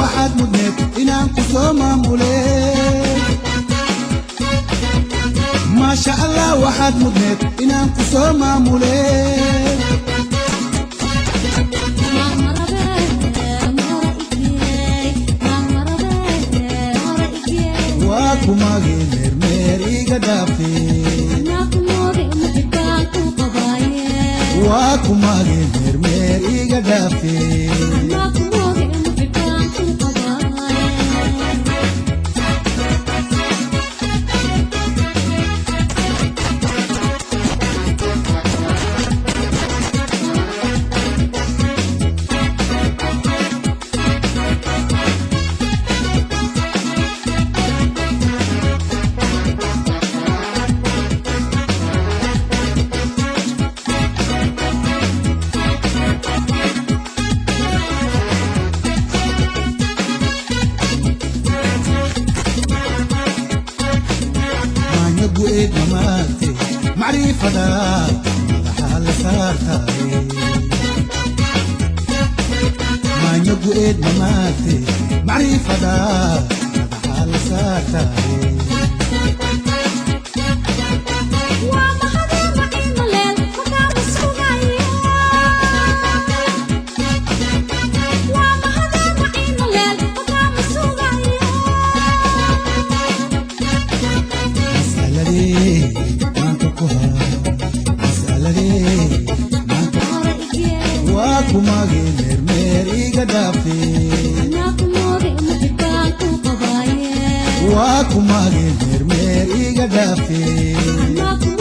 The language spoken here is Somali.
waxaad mudneed inaan ku soo maamulee maasha allah waxaad mudneed inaan ku soo maamulee waa kumagee meermeer iga dhaafee waa kumagee meermeer iga dhaafee قويت مماتي معرفة داك حال سارتاي ما قويت مماتي معرفة داك حال سارتاي kumagee meermeer iga dhaafee waa kumagee meermeer iga dhaafee